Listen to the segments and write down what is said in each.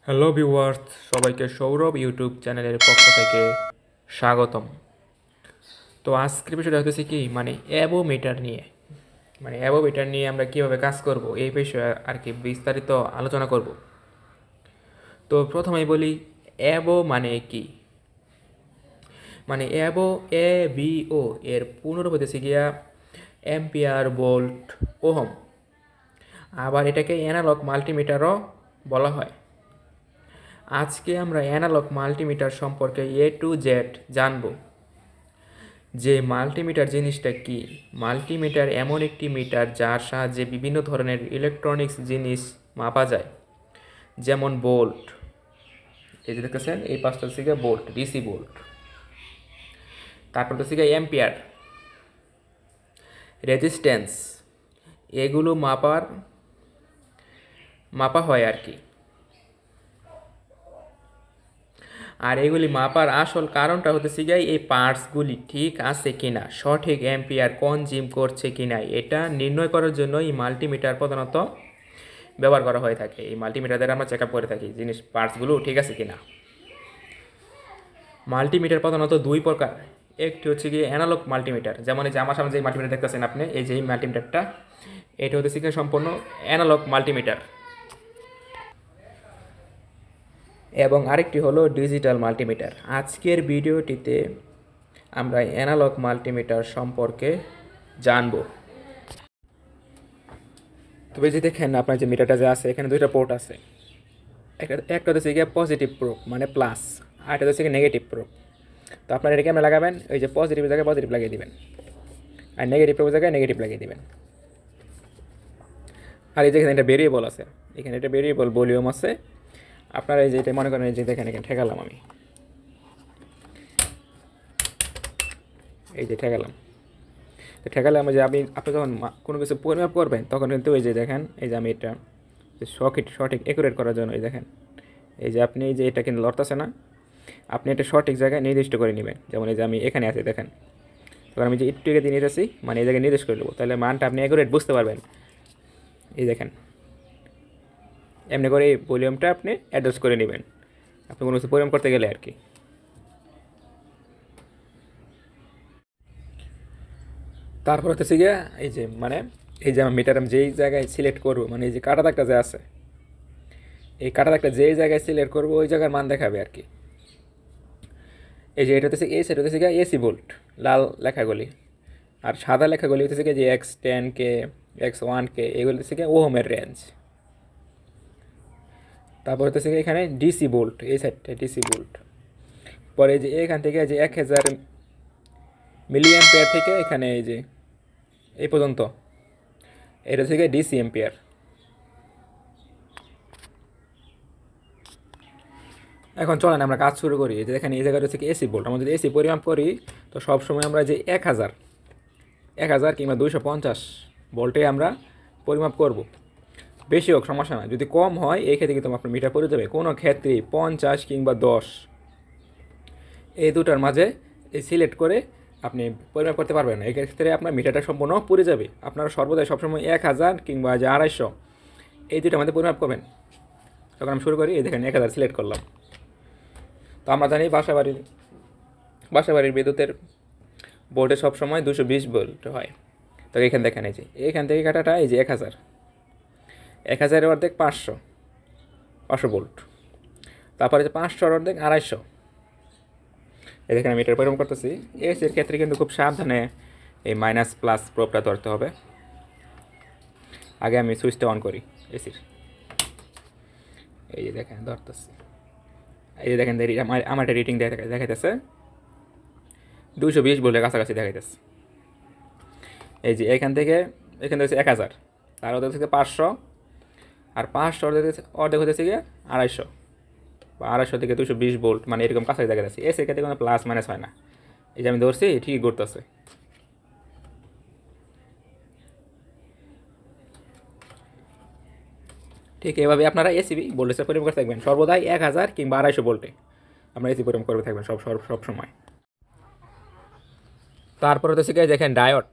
Hello viewers, সবাইকে Sourav YouTube চ্যানেলের পক্ষ থেকে স্বাগতম। তো আজকের বিষয়টা হতেছে কি অ্যাবোমিটার নিয়ে অ্যাবোমিটার নিয়ে আমরা কীভাবে কাজ করব এই বিষয়ে আর কি বিস্তারিত আলোচনা করব। তো প্রথমেই বলি অ্যাবো মানে কি। অ্যাবো এ বি ও এর পূর্ণরূপ হতেছে গিয়া অ্যাম্পিয়ার ভোল্ট ওহম। আবার এটাকে অ্যানালগ মাল্টিমিটারও বলা হয়। আজকে আমরা অ্যানালগ মাল্টিমিটার সম্পর্কে এ টু জেড জানব। যে মাল্টিমিটার জিনিসটা কি। মাল্টিমিটার এমন একটি মিটার যার সাহায্যে বিভিন্ন ধরনের ইলেকট্রনিক্স জিনিস মাপা যায়, যেমন ভোল্ট। এই যে দেখতেছেন এই পাঁচটা থেকে ভোল্ট, ডিসি ভোল্ট। তারপর থেকে অ্যাম্পিয়ার, রেজিস্ট্যান্স, এগুলো মাপা হয় আর কি। আর এগুলি মাপার আসল কারণটা হতেছে গিয়ে এই পার্টসগুলি ঠিক আছে কিনা, সঠিক অ্যাম্পিয়ার কনজিউম করছে কিনা, এটা নির্ণয় করার জন্য এই মাল্টিমিটার প্রধানত ব্যবহার করা হয়ে থাকে। এই মাল্টিমিটার দ্বারা আমরা চেক আপ করে থাকি জিনিস পার্টসগুলো ঠিক আছে কিনা। মাল্টিমিটার প্রধানত দুই প্রকার। একটি হচ্ছে গিয়ে অ্যানালগ মাল্টিমিটার, যেমন এই যে আমার সামনে যে মাল্টিমিটার দেখতেছেন আপনি, এই যে মাল্টিমিটারটা, এটা হচ্ছে গিয়ে সম্পূর্ণ অ্যানালগ মাল্টিমিটার। এবং আরেকটি হলো ডিজিটাল মাল্টিমিটার। আজকের ভিডিওটিতে আমরা অ্যানালগ মাল্টিমিটার সম্পর্কে জানব। তবে যে দেখেন আপনার যে মিটারটা যে আছে, এখানে দুইটা পোর্ট আছে। একটা হচ্ছে গিয়ে পজিটিভ প্রোব মানে প্লাস, আর একটা হচ্ছে গিয়ে নেগেটিভ প্রোব। তো আপনার এটা কেমন লাগাবেন, ওই যে পজিটিভ জায়গায় পজিটিভ লাগিয়ে দিবেন, আর নেগেটিভ প্রোব জায়গায় নেগেটিভ লাগিয়ে দিবেন। আর এই যে এখানে একটা ভেরিয়েবল আছে, এখানে একটা ভেরিয়েবল ভলিউম আছে। আপনারা এই যে এটা মনে করেন, এই যে দেখেন এখানে ঠেকালাম আমি, এই যে ঠেকালাম। ঠেকালে আমি যে আপনি যখন কোনো কিছু পরিমাপ করবেন তখন কিন্তু এই যে দেখেন, এই যে আমি এটা সঠিক অ্যাকুরেট করার জন্য এই দেখেন, এই যে আপনি এই যে এটা কিন্তু লড়তেছে না, আপনি এটা সঠিক জায়গায় নির্দিষ্ট করে নেবেন। যেমন এই যে আমি এখানে আছি দেখেন, তখন আমি যে একটু এগিয়ে দিয়ে নিতেছি, এই জায়গায় নির্দেশ করে দেবো, তাহলে মানটা আপনি অ্যাকুরেট বুঝতে পারবেন। এই দেখেন এমনি করে এই ভলিউমটা আপনি অ্যাডজাস্ট করে নেবেন আপনি কোনো কিছু পরিমাপ করতে গেলে আর কি। তারপর হচ্ছে গিয়ে এই যে এই যে আমার মিটার আমি যেই জায়গায় সিলেক্ট করবো, এই যে কাটা দাগটা যে আছে, এই কাটা দাগটা যেই জায়গায় সিলেক্ট করবো ওই জায়গার মান দেখাবে আর কি। এই যে এটা হচ্ছে এস, এটা হচ্ছে গিয়ে এসি ভোল্ট, লাল লেখাগুলি। আর সাদা লেখাগুলি হচ্ছে গিয়ে যে X10K, X1K, এগুলি হচ্ছে গিয়ে ওহমের রেঞ্জ। তারপর হচ্ছে গিয়ে এখানে ডিসি ভোল্ট, এই সাইডটা ডিসি ভোল্ট। পরে যে এখান থেকে যে 1000 মিলি অ্যাম্পিয়ার থেকে এখানে এই যে এই পর্যন্ত, এটা থেকে ডিসি এম্পিয়ার। এখন চলেন আমরা কাজ শুরু করি। যে দেখেন এই জায়গাটা হচ্ছে কি এসি ভোল্ট। আমরা যদি এসি পরিমাপ করি তো সবসময় আমরা যে 1000 কিংবা 250 ভোল্টে আমরা পরিমাপ করব। বেশি হোক সমস্যা না, যদি কম হয় এই ক্ষেত্রে কিন্তু আপনার মিটার পড়ে যাবে। কোনো ক্ষেত্রেই 50 কিংবা 10 এই দুটার মাঝে এই সিলেক্ট করে আপনি পরিমাপ করতে পারবেন না। এই ক্ষেত্রে আপনার মিটারটা সম্পূর্ণ পড়ে যাবে। আপনারা সর্বদাই সবসময় 1000 কিংবা যে 250 এই দুটার মধ্যে পরিমাপ করবেন। তখন আমি শুরু করি। এই দেখেন 1000 সিলেক্ট করলাম। তো আমরা জানি বাসাবাড়ির বিদ্যুতের বোর্ডে সবসময় 220 ভোল্ট হয়। তো এখানে দেখেন এই যে এখান থেকে কাটাটা এই যে 1000 অর্ধেক 500 ভোল্ট। তারপরে যে 500 অর্ধেক 250। এই দেখেন আমি এটার পরিমাপ করতেছি। এসির ক্ষেত্রে কিন্তু খুব সাবধানে এই মাইনাস প্লাস প্রোবটা ধরতে হবে। আগে আমি সুইচটা অন করি এসির। এই যে দেখেন ধরতেছি, এই যে দেখেন আমার একটা রিডিং দেখাইতেছে 220 ভোল্টের কাছাকাছি দেখাইতেছে। এই যে এখান থেকে হচ্ছে 1000, তার অর্ধেক থেকে 500, আর 500 অর্ধেক হতেছে গিয়ে 250 বা 250 থেকে 220 ভোল্ট, এরকম কাছাকাছি দেখাচ্ছে। এসির ক্ষেত্রে কোনো প্লাস মাইনাস হয় না। এই যে আমি ধরছি ঠিকই ঘুরতেছে। ঠিক এভাবে আপনারা এসি ভোল্টেজের পরিমাপ করে থাকবেন সর্বদাই 1000 কিংবা 250 ভোল্টে আমরা এসি পরিমাপ করে থাকবেন সব সময়। তারপর হচ্ছে গিয়ে দেখেন ডায়োড।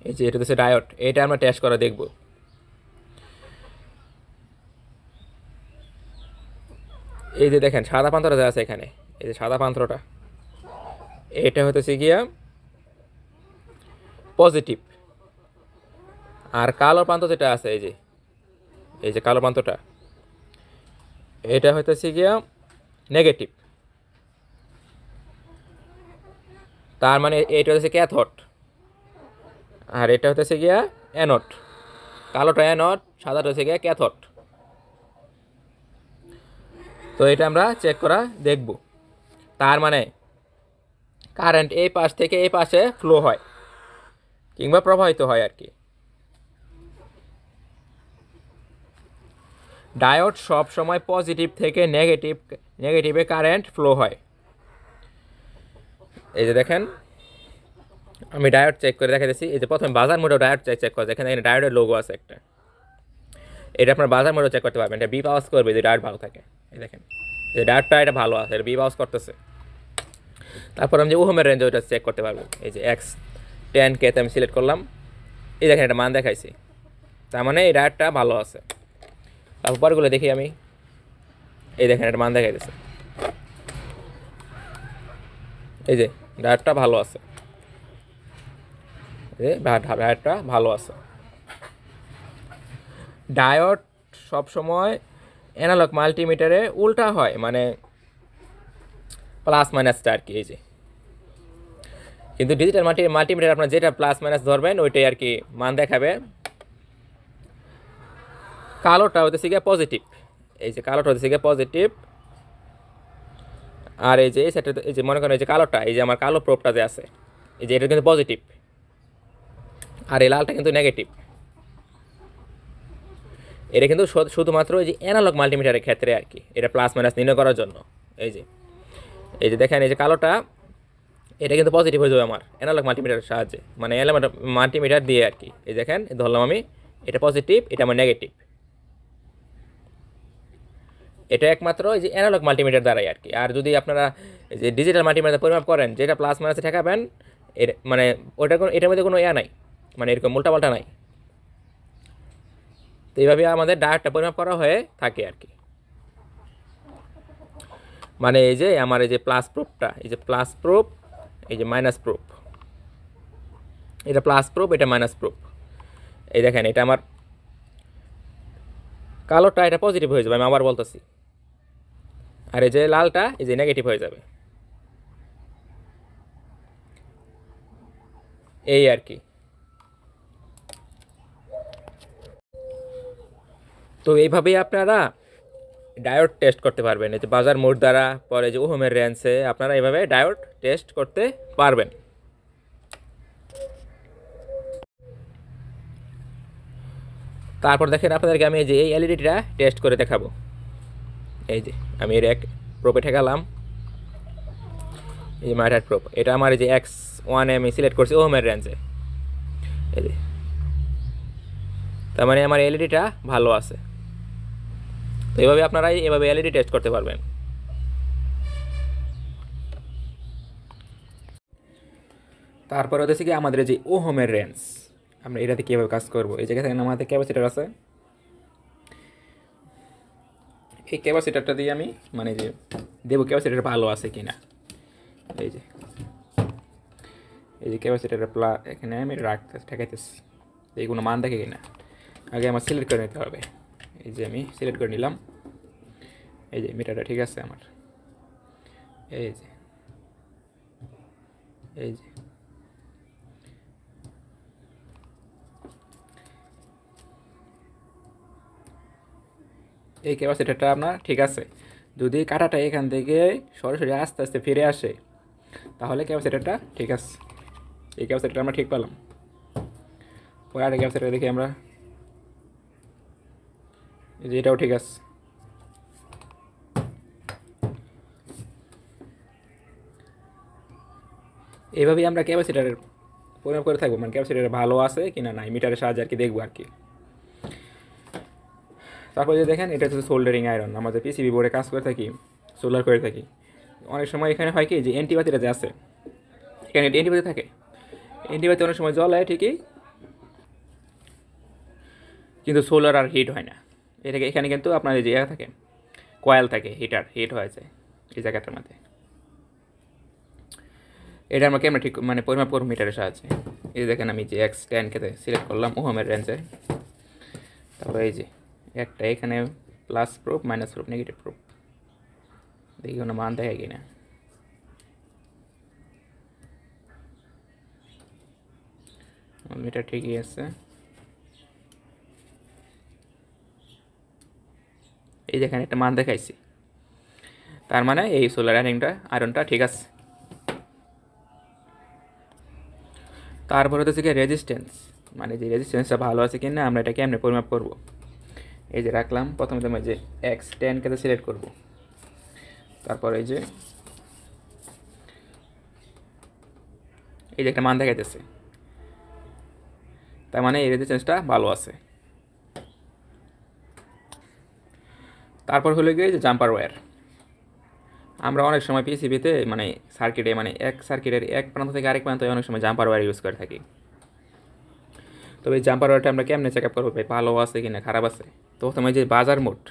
এই যে এটা হচ্ছে ডায়োড, এটা আমরা টেস্ট করে দেখব। এই যে দেখেন সাদা পান্থটা যা আছে এখানে, এই যে সাদা পান্থটা, এটা হতেছে গিয়া পজিটিভ। আর কালো প্রান্ত যেটা আছে, এই যে কালো প্রান্তটা, এটা হইতেছে গিয়া নেগেটিভ। তার মানে এটা হচ্ছে ক্যাথোড, আর এটা হতেছে গিয়া অ্যানোড। কালোটা অ্যানোড, সাদাটা হচ্ছে গিয়া ক্যাথোড। তো এটা আমরা চেক করা দেখব। তার মানে কারেন্ট এই পাশ থেকে এই পাশে ফ্লো হয় কিংবা প্রবাহিত হয় আর কি। ডায়োড সব সময় পজিটিভ থেকে নেগেটিভে কারেন্ট ফ্লো হয়। এই যে দেখেন আমি ডায়োড চেক করে দেখাতেছি। এই যে প্রথমে বাজার মোডেও ডায়োড চেক করে দেখেন, এখানে ডায়োডের লোগো আছে একটা। এটা আপনার বাজার মোডেও চেক করতে পারবেন, এটা বি পাওয়াস করবে যদি ডায়োড ভালো থাকে। এই দেখেন এই ডায়োডটা এটা ভালো আছে, এটা বি পাওয়াস করতেছে। তারপর আমি যে ওহমের রেঞ্জ ওইটা চেক করতে পারবো। এই যে X10K তে আমি সিলেক্ট করলাম, এই দেখেন এটা মান দেখাইছি, তার মানে এই ডায়োডটা ভালো আছে। তারপর পরগুলো দেখি আমি, এই দেখেন এটা মান দেখাইতেছে, এই যে ডায়োডটা ভালো আছে, এই ডায়োডটা ভালো আছে। ডায়োড সবসময় অ্যানালগ মাল্টিমিটারে উল্টা হয়, মানে প্লাস মাইনাসটা আর কি। এই যে কিন্তু ডিজিটাল মাল্টিমিটার আপনার যেটা প্লাস মাইনাস ধরবেন ওইটাই আর কি মান দেখাবে। কালোটা হতেছে গিয়ে পজিটিভ, এই যে কালোটা হতেছে গিয়ে পজিটিভ। আর এই যে এই সাইডটা, এই যে মনে করেন এই যে কালোটা, এই যে আমার কালো প্রোবটা যে আছে, এই যে এটা কিন্তু পজিটিভ, আর এই লালটা কিন্তু নেগেটিভ। এটা কিন্তু শুধুমাত্র এই যে অ্যানালগ মাল্টিমিটারের ক্ষেত্রে আর কি, এটা প্লাস মাইনাস নির্ণয় করার জন্য। এই যে দেখেন এই যে কালোটা, এটা কিন্তু পজিটিভ হয়ে যাবে আমার অ্যানালগ মাল্টিমিটারের সাহায্যে, মানে মাল্টিমিটার দিয়ে আর কি। এই দেখেন ধরলাম আমি, এটা পজিটিভ, এটা আমার নেগেটিভ। এটা একমাত্র এই যে অ্যানালগ মাল্টিমিটার দ্বারাই আর কি। আর যদি আপনারা এই যে ডিজিটাল মাল্টিমিটার পরিমাপ করেন, যেটা প্লাস মাইনাসে ঠেকাবেন, এর মানে ওটার কোনো, এটার মধ্যে কোনো নাই, মানে এরকম উল্টাপাল্টা নাই। তো এইভাবে আমাদের ডায়োডটা পরিমাপ করা হয়ে থাকে আর কি। মানে এই যে আমার এই যে প্লাস প্রুফটা, এই যে প্লাস প্রুফ, এই যে মাইনাস প্রুফ, এটা প্লাস প্রুফ, এটা মাইনাস প্রুফ। এই দেখেন এটা আমার কালোটা, এটা পজিটিভ হয়ে যাবে, আমি আবার বলতেছি। আর এই যে লালটা, এই যে নেগেটিভ হয়ে যাবে, এই আর কি। তো এইভাবেই আপনারা ডায়োড টেস্ট করতে পারবেন, এই যে বাজার মোড দ্বারা, পরে যে ওহমের রেঞ্জে আপনারা এইভাবে ডায়োড টেস্ট করতে পারবেন। তারপর দেখেন আপনাদেরকে আমি এই যে এই এলইডিটা টেস্ট করে দেখাবো। এই যে আমি এর এক প্রোপে ঠেকালাম, এই যে মাইটার প্রোপ, এটা আমার এই যে X1 আমি সিলেক্ট করছি ওহমের রেঞ্জে। এই যে তার মানে আমার এলইডিটা ভালো আছে। তো এইভাবে আপনারা এভাবে এলইডি টেস্ট করতে পারবেন। তারপরে হচ্ছে কি আমাদের যে ওহমের রেঞ্জ, আমরা এটাতে কীভাবে কাজ করবো। এই জায়গায় দেখেন আমাদের ক্যাপাসিটার আছে, এই ক্যাপাসিটারটা দিয়ে আমি মানে যে দেবো ক্যাপাসিটার ভালো আছে কি না। এই যে ক্যাপাসিটারের এখানে আমি ঠেকাইতেছি, এই কোনো মান দেখে কিনা আগে আমার সিলেক্ট করে নিতে হবে। এই যে আমি সিলেক্ট করে নিলাম, এই যে মিটারটা ঠিক আছে আমার। এই যে এই ক্যাপাসিটারটা আপনার ঠিক আছে। যদি কাটাটা এখান থেকে সরাসরি আস্তে আস্তে ফিরে আসে, তাহলে ক্যাপাসিটারটা ঠিক আছে। এই ক্যাপাসিটারটা আমরা ঠিক পেলাম। পরে আরেক ক্যাপাসিটার দেখি আমরা, এই যে এটাও ঠিক আছে। এইভাবেই আমরা ক্যাপাসিটারের পরিমাপ করে থাকবো, মানে ক্যাপাসিটার ভালো আছে কিনা নাই মিটারের সাহায্যে আর কি দেখবো আর কি। তারপরে যে দেখেন এটা হচ্ছে সোল্ডারিং আয়রন, আমাদের পিসিবি বোর্ডে কাজ করে থাকি, সোল্ডার করে থাকি। অনেক সময় এখানে হয় কি যে অ্যান্টিবাতিটা যে আছে, এখানে অ্যান্টিবাতি থাকে, অ্যান্টিবাতি অনেক সময় জ্বলে ঠিকই, কিন্তু সোলার আর হিট হয় না। এটাকে এখানে কিন্তু আপনার যে থাকে কয়েল থাকে, হিট হয়ে যায় এই জায়গাটার মধ্যে। এটা আমরা কেমন ঠিক মানে পরিমাপ করব মিটারের সাহায্যে। এই যে দেখেন আমি যে X10 কে সিলেক্ট করলাম ওহমের রেঞ্জে। তারপর এই যে একটা এখানে plus proof minus proof negative proof, দেখি কোনো মান দেখায় কিনা। মিটার ঠিকই আছে। এই যেখানে একটা মান দেখাইছি, তার মানে এই সোলার আয়রনটা ঠিক আছে। তারপরে হচ্ছে কি রেজিস্ট্যান্স, মানে যে রেজিস্ট্যান্সটা ভালো আছে কিনা আমরা এটা কেমনে পরিমাপ করব। এই যে রাখলাম, প্রথমে আমি যে X10 কে সিলেক্ট করব, তারপর এই যে একটা মান দেখাইতেছে, তার মানে এই রেজিস্ট্যান্সটা ভালো আছে। তারপর হলো গিয়ে যে জাম্পার ওয়্যার। আমরা অনেক সময় পিসিবিতে মানে সার্কিটে মানে এক সার্কিটের এক প্রান্ত থেকে আরেক প্রান্তে অনেক সময় জাম্পার ওয়্যার ইউজ করে থাকি। তবে এই জাম্পার ওয়্যারটা আমরা কেমনে চেক আপ করবো ভাই ভালো আছে কিনা খারাপ আছে। তো প্রথমে যে বাজার মোড,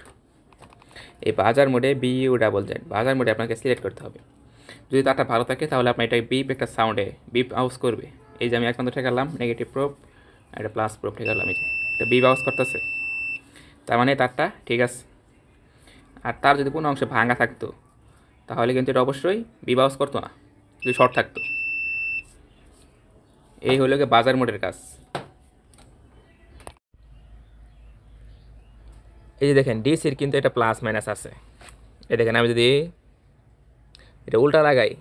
এই বাজার মোডে BU/Z বাজার মোডে আপনাকে সিলেক্ট করতে হবে। যদি তারটা ভালো থাকে তাহলে আপনার এটা বিপ একটা সাউন্ডে বিপ আউজ করবে। এই যে আমি এক প্রান্ত ঠেকালাম নেগেটিভ প্রুফ, একটা প্লাস প্রুফ ঠেকালাম, এই যে এটা বিপ আউজ করতেছে, তার মানে তারটা ঠিক আছে। আর তার যদি কোনো অংশে ভাঙা থাকতো তাহলে কিন্তু এটা অবশ্যই বিপ আউজ করতো না, যদি শর্ট থাকতো। এই হলো গিয়ে বাজার মোডের কাজ। এই যে দেখেন ডিসির কিন্তু এটা প্লাস মাইনাস আছে। এই দেখেন আমি যদি এটা উল্টা লাগাই,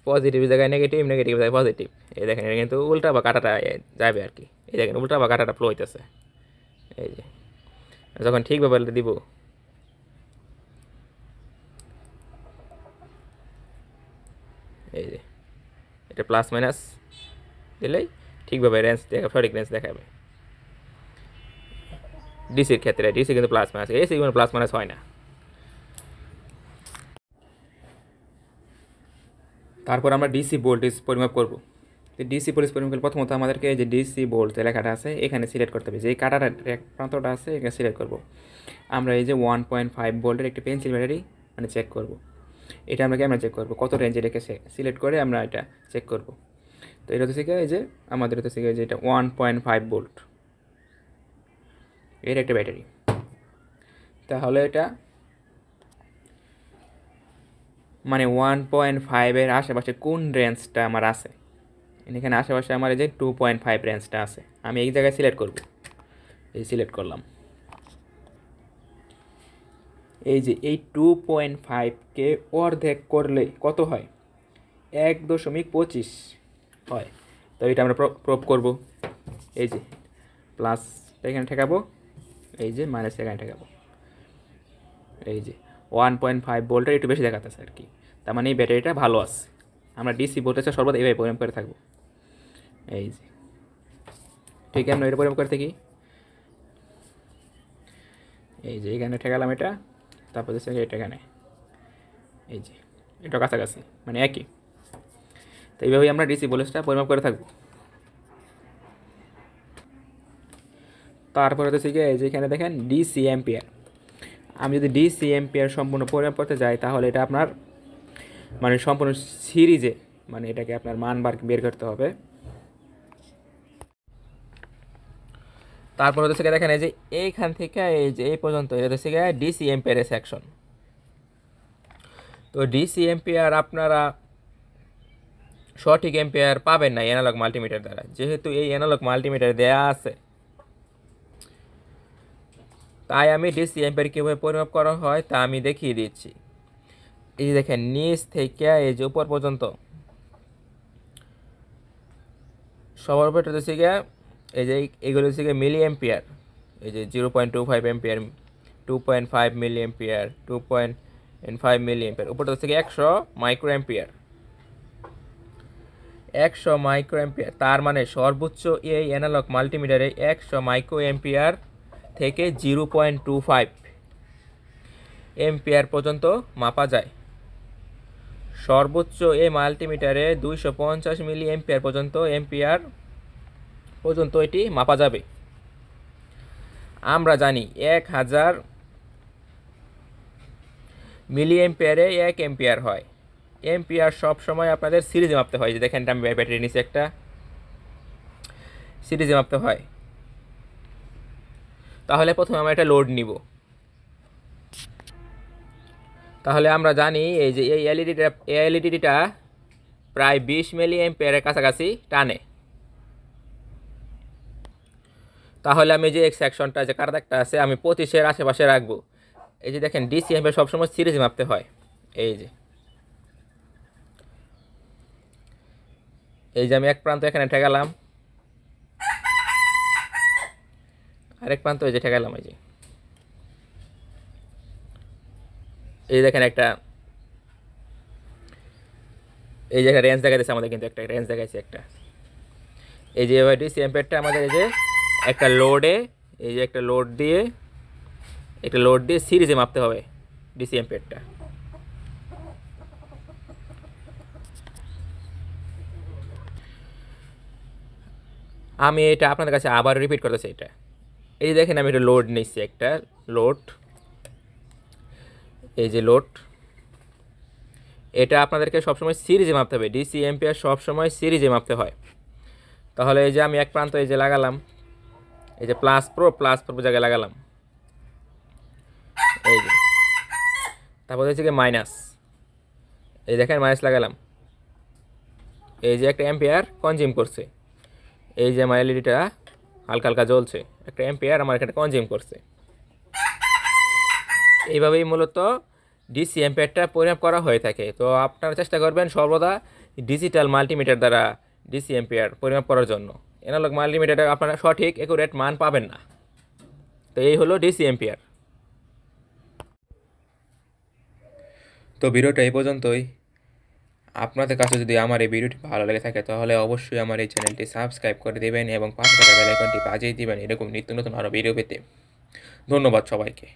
পজিটিভ জায়গায় নেগেটিভ, নেগেটিভ জায়গায় পজিটিভ, এই দেখেন এটা কিন্তু উল্টা বা কাটাটা যাবে আর কি। এই দেখেন উল্টা বা কাটাটা ফ্লো হইতেছে। এই যে যখন ঠিকভাবে দিব, এই যে এটা প্লাস মাইনাস দিলেই ঠিকভাবে রেঞ্জ দেখা, সঠিক রেঞ্জ দেখাবে। ডিসির ক্ষেত্রে ডিসি কিন্তু প্লাস মাইনাস, এসি কোনো প্লাস মাইনাস হয় না। তারপর আমরা ডিসি ভোল্টেজ পরিমাপ করব। ডিসি ভোল্টেজ পরিমাপ করলে প্রথমত আমাদেরকে যে ডিসি ভোল্ট লেখাটা আছে এখানে সিলেক্ট করতে হবে, যে এই কাটাটা এক প্রান্তটা আছে এখানে সিলেক্ট করব। আমরা এই যে 1.5 ভোল্টের একটি পেন্সিল ব্যাটারি মানে চেক করব। এটা আমরা কেমন চেক করব, কত রেঞ্জে রেখেছে সিলেক্ট করে আমরা এটা চেক করব। তো এটা হচ্ছে এই যে আমাদের হচ্ছে যে এটা 1.5 ভোল্ট এর একটা ব্যাটারি। তাহলে এটা মানে 1.5-এর আশেপাশে কোন রেঞ্জটা আমার আছে, এখানে আশেপাশে আমার এই যে 2.5 রেঞ্জটা আছে, আমি এই জায়গায় সিলেক্ট করব। এই সিলেক্ট করলাম, এই যে এই 2.5কে অর্ধেক করলে কত হয়, 1.25 হয়। তো এটা আমরা প্রুফ করব। এই যে প্লাসটা এখানে ঠেকাবো, এই যে মাইনাস এখানে ঠেকাবো। এই যে 1.5 ভোল্টের একটু বেশি দেখাতেছে আর কি, তার মানে এই ব্যাটারিটা ভালো আছে। আমরা ডিসি ভোল্টেজটা সর্বদা এইভাবে পরিমাপ করে থাকবো। এই যে ঠিক আমরা এটা পরিমাপ করে থাকি। এই যে এখানে ঠেকালাম এটা, তারপর হচ্ছে এটা এখানে, এই যে এটা কাছাকাছি মানে একই। তো এইভাবেই আমরা ডিসি ভোল্টেজটা পরিমাপ করে থাকবো। তারপর হচ্ছে কি এই যে এখানে দেখেন ডিসি অ্যাম্পিয়ার। আমি যদি ডিসি অ্যাম্পিয়ার সম্পূর্ণ পরিমাপ করতে যাই তাহলে এটা আপনার মানে সম্পূর্ণ সিরিজে মানে এটাকে আপনার মান বের করতে হবে। তারপর হচ্ছে দেখেন এই যে এইখান থেকে এই যে এই পর্যন্ত এটা হচ্ছে ডিসি অ্যাম্পিয়ারের সেকশন। তো ডিসি অ্যাম্পিয়ার আপনারা সঠিক অ্যাম্পিয়ার পাবেন না অ্যানালগ মাল্টিমিটার দ্বারা, যেহেতু এই অ্যানালগ মাল্টিমিটার দেয়া আছে, তাই আমি ডিসি অ্যাম্পিয়ার কীভাবে পরিমাপ করা হয় তা আমি দেখিয়ে দিচ্ছি। এই যে দেখেন নিচ থেকে এই যে উপর পর্যন্ত সবার উপরে হচ্ছে গিয়ে এই যে এগুলো হচ্ছে গিয়ে মিলি অ্যাম্পিয়ার। এই যে 0.25 ampere, 2.5 milli ampere, 2.5 milli ampere, উপরটা হচ্ছে গিয়ে 100 মাইক্রো অ্যাম্পিয়ার। 100 মাইক্রো অ্যাম্পিয়ার, তার মানে সর্বোচ্চ এই অ্যানালগ মাল্টিমিটারে 100 মাইক্রো অ্যাম্পিয়ার থেকে 0.25 অ্যাম্পিয়ার পর্যন্ত মাপা যায়। সর্বোচ্চ এই মাল্টিমিটারে 250 মিলি অ্যাম্পিয়ার পর্যন্ত এটি মাপা যাবে। আমরা জানি 1000 মিলি এম্পিয়ারে 1 এম্পিয়ার হয়। এম্পিয়ার সব সময় আপনাদের সিরিজে মাপতে হয়। যে দেখেন আমি ব্যাটারি নিচে একটা সিরিজে মাপতে হয়। তাহলে প্রথমে আমরা একটা লোড নিব। তাহলে আমরা জানি এই যে এই এলইডিটা প্রায় 20 মিলি এম্পিয়ারের কাছাকাছি টানে। তাহলে আমি যে এক সেকশনটা যে কারেন্টটা আছে আমি 25-এর আশেপাশে রাখবো। এই যে দেখেন ডিসি এম্পিয়ার সবসময় সিরিজ মাপতে হয়। এই যে আমি এক প্রান্ত এখানে ঠেকালাম, আরেক প্রান্ত এই যে ঠেকালাম। এই দেখেন এই যে একটা রেঞ্জ দেখাইতেছে আমাদের, কিন্তু একটা রেঞ্জ দেখাইছে একটা। এই যে ডিসি এম্পিয়ারটা আমাদের এই যে একটা লোডে, এই যে একটা লোড দিয়ে সিরিজে মাপতে হবে ডিসি এম্পিয়ারটা। আমি এটা আপনাদের কাছে আবার রিপিট করতেছি। এই যে দেখেন আমি একটা লোড নিচ্ছি, একটা লোড, এই যে লোড, এটা আপনাদেরকে সবসময় সিরিজে মাপতে হবে। ডিসি এম্পিয়ার সবসময় সিরিজে মাপতে হয়। তাহলে এই যে আমি এক প্রান্ত এই যে লাগালাম, এই যে প্লাস প্রো জায়গায় লাগালাম, এই যে তারপর হচ্ছে কি মাইনাস, এই দেখেন মাইনাস লাগালাম। এই যে একটা এম্পিয়ার কনজিউম করছে, এই যে আমার এলইডিটা হালকা হালকা জ্বলছে, একটা এম্পিয়ার আমার এখানে কনজিউম করছে। এইভাবেই মূলত ডিসি এম্পিয়ারটা পরিমাপ করা হয়ে থাকে। তো আপনারা চেষ্টা করবেন সর্বদা ডিজিটাল মাল্টিমিটার দ্বারা ডিসি এম্পিয়ার পরিমাপ করার জন্য। অ্যানালগ মাল্টিমিটারে আপনারা সঠিক অ্যাকুরেট মান পাবেন না। তো এই হলো ডিসি এম্পিয়ার। তো ভিডিওটা এই পর্যন্তই। আপনাদের কাছে যদি আমার এই ভিডিওটি ভালো লেগে থাকে তাহলে অবশ্যই আমার এই চ্যানেলটি সাবস্ক্রাইব করে দেবেন এবং পাশে থাকা বেল আইকনটি বাজিয়ে দিবেন এরকম নিত্য নতুন আরও ভিডিও পেতে। ধন্যবাদ সবাইকে।